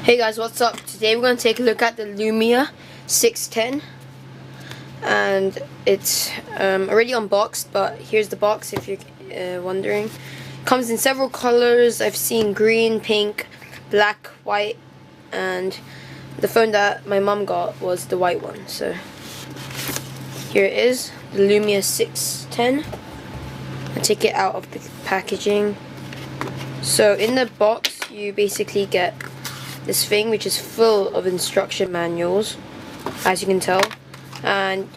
Hey guys, what's up? Today we're going to take a look at the Lumia 610, and it's already unboxed, but here's the box if you're wondering. Comes in several colors. I've seen green, pink, black, white, and the phone that my mum got was the white one. So here it is, the Lumia 610. I'll take it out of the packaging. So in the box you basically get this thing which is full of instruction manuals, as you can tell. And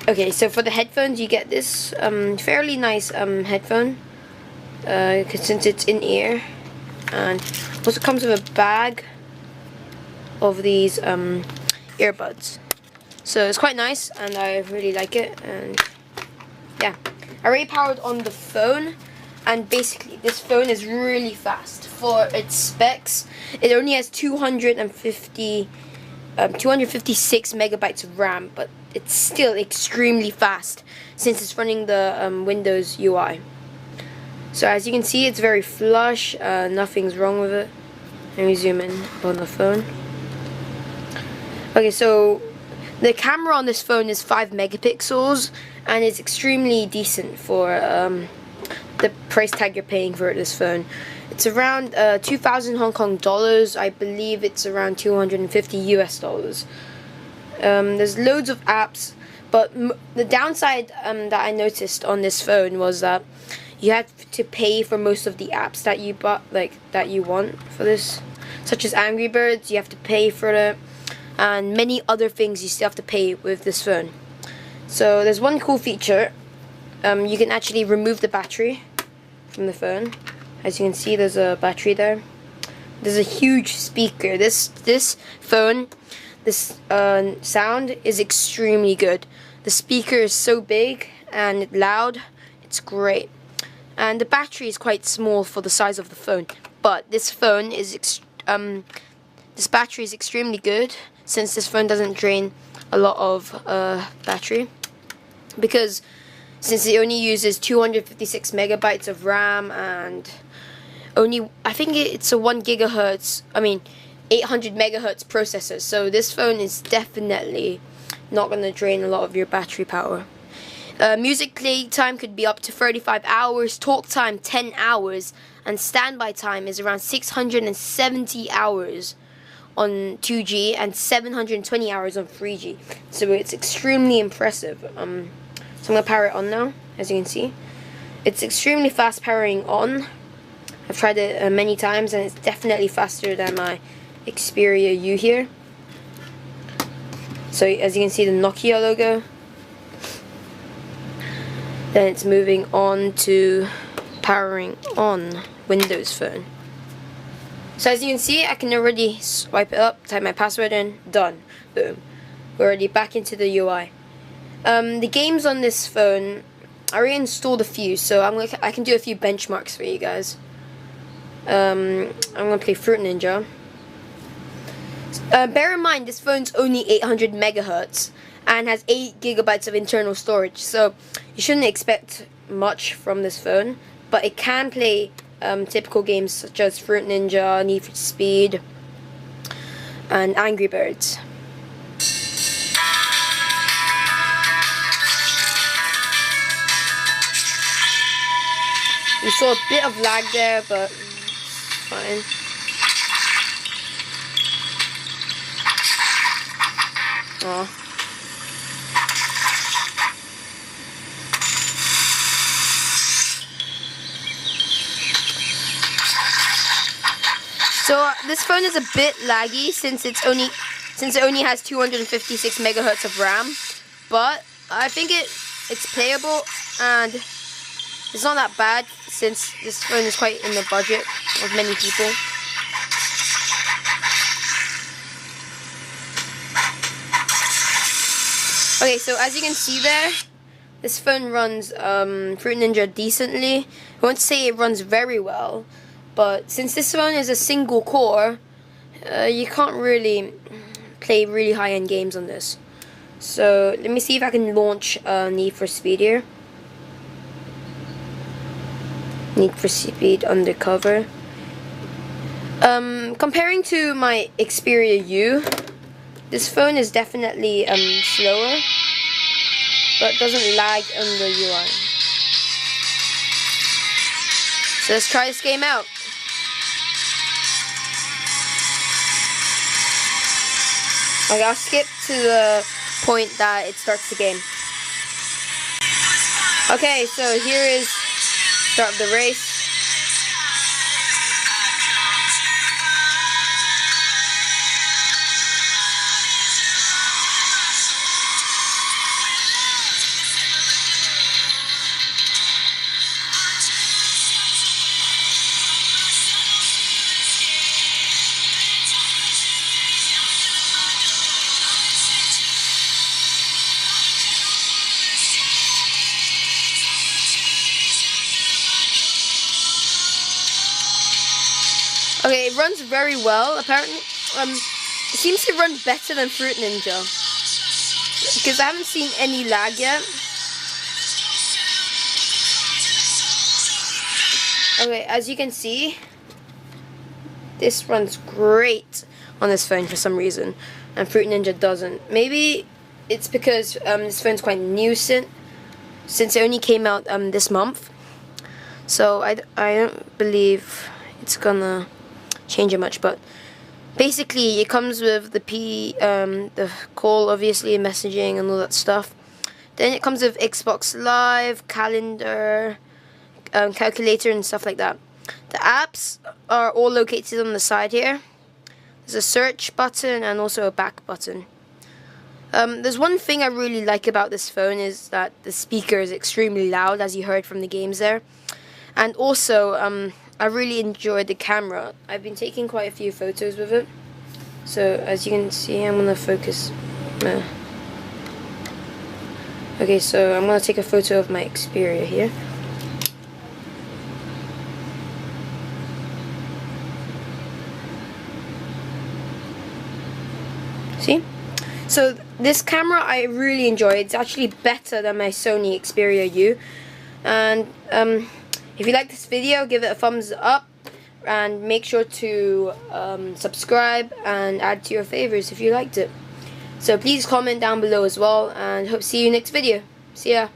okay, so for the headphones you get this fairly nice headphone, since it's in ear, and also comes with a bag of these earbuds. So it's quite nice and I really like it. And yeah, I already powered on the phone, and basically this phone is really fast for its specs. It only has 256 megabytes of RAM, but it's still extremely fast since it's running the Windows UI. So as you can see, it's very flush, nothing's wrong with it. Let me zoom in on the phone. Okay, so the camera on this phone is 5 megapixels and it's extremely decent for the price tag you're paying for this phone. It's around 2,000 Hong Kong dollars. I believe it's around 250 US dollars. There's loads of apps, but the downside that I noticed on this phone was that you had to pay for most of the apps that you bought, that you want for this, such as Angry Birds. You have to pay for it, and many other things you still have to pay with this phone. So there's one cool feature. You can actually remove the battery from the phone. As you can see, there's a battery there. There's a huge speaker. This phone, this sound is extremely good. The speaker is so big and loud. It's great. And the battery is quite small for the size of the phone. But this phone is this battery is extremely good, since this phone doesn't drain a lot of battery, because since it only uses 256 megabytes of RAM and I think it's a 800 megahertz processor. So this phone is definitely not going to drain a lot of your battery power. Music play time could be up to 35 hours, talk time 10 hours, and standby time is around 670 hours on 2G and 720 hours on 3G. So it's extremely impressive. So I'm going to power it on now. As you can see, it's extremely fast powering on. I've tried it many times and it's definitely faster than my Xperia U here. So as you can see, the Nokia logo. Then it's moving on to powering on Windows Phone. So as you can see, I can already swipe it up, type my password in, done. Boom. We're already back into the UI. The games on this phone, I already installed a few, so I can do a few benchmarks for you guys. I'm gonna play Fruit Ninja. Bear in mind, this phone's only 800 megahertz and has 8 gigabytes of internal storage, so you shouldn't expect much from this phone. But it can play typical games such as Fruit Ninja, Need for Speed, and Angry Birds. We saw a bit of lag there, but it's fine. Aww. So this phone is a bit laggy since it only has 256 megahertz of RAM, but I think it's playable and it's not that bad, since this phone is quite in the budget of many people. Okay, so as you can see there, this phone runs Fruit Ninja decently. I won't say it runs very well, but since this phone is a single core, you can't really play really high-end games on this. So let me see if I can launch Need for Speed here. Need for Speed Undercover. Comparing to my Xperia U, this phone is definitely slower, but doesn't lag on the UI. So let's try this game out. Okay, I'll skip to the point that it starts the game. Okay, so here is start of the race. Okay, it runs very well. Apparently, it seems to run better than Fruit Ninja, because I haven't seen any lag yet. Okay, as you can see, this runs great on this phone for some reason, and Fruit Ninja doesn't. Maybe it's because this phone's quite new since it only came out this month. So I don't believe it's gonna change it much, but basically it comes with the call, obviously, messaging and all that stuff. Then it comes with Xbox Live, calendar, calculator and stuff like that. The apps are all located on the side here. There's a search button and also a back button. There's one thing I really like about this phone is that the speaker is extremely loud, as you heard from the games there. And also, I really enjoyed the camera. I've been taking quite a few photos with it. So as you can see, I'm gonna focus. Okay, so I'm gonna take a photo of my Xperia here. See? So this camera I really enjoy. It's actually better than my Sony Xperia U. And if you like this video, give it a thumbs up and make sure to subscribe and add to your favorites if you liked it. So please comment down below as well, and hope to see you next video. See ya.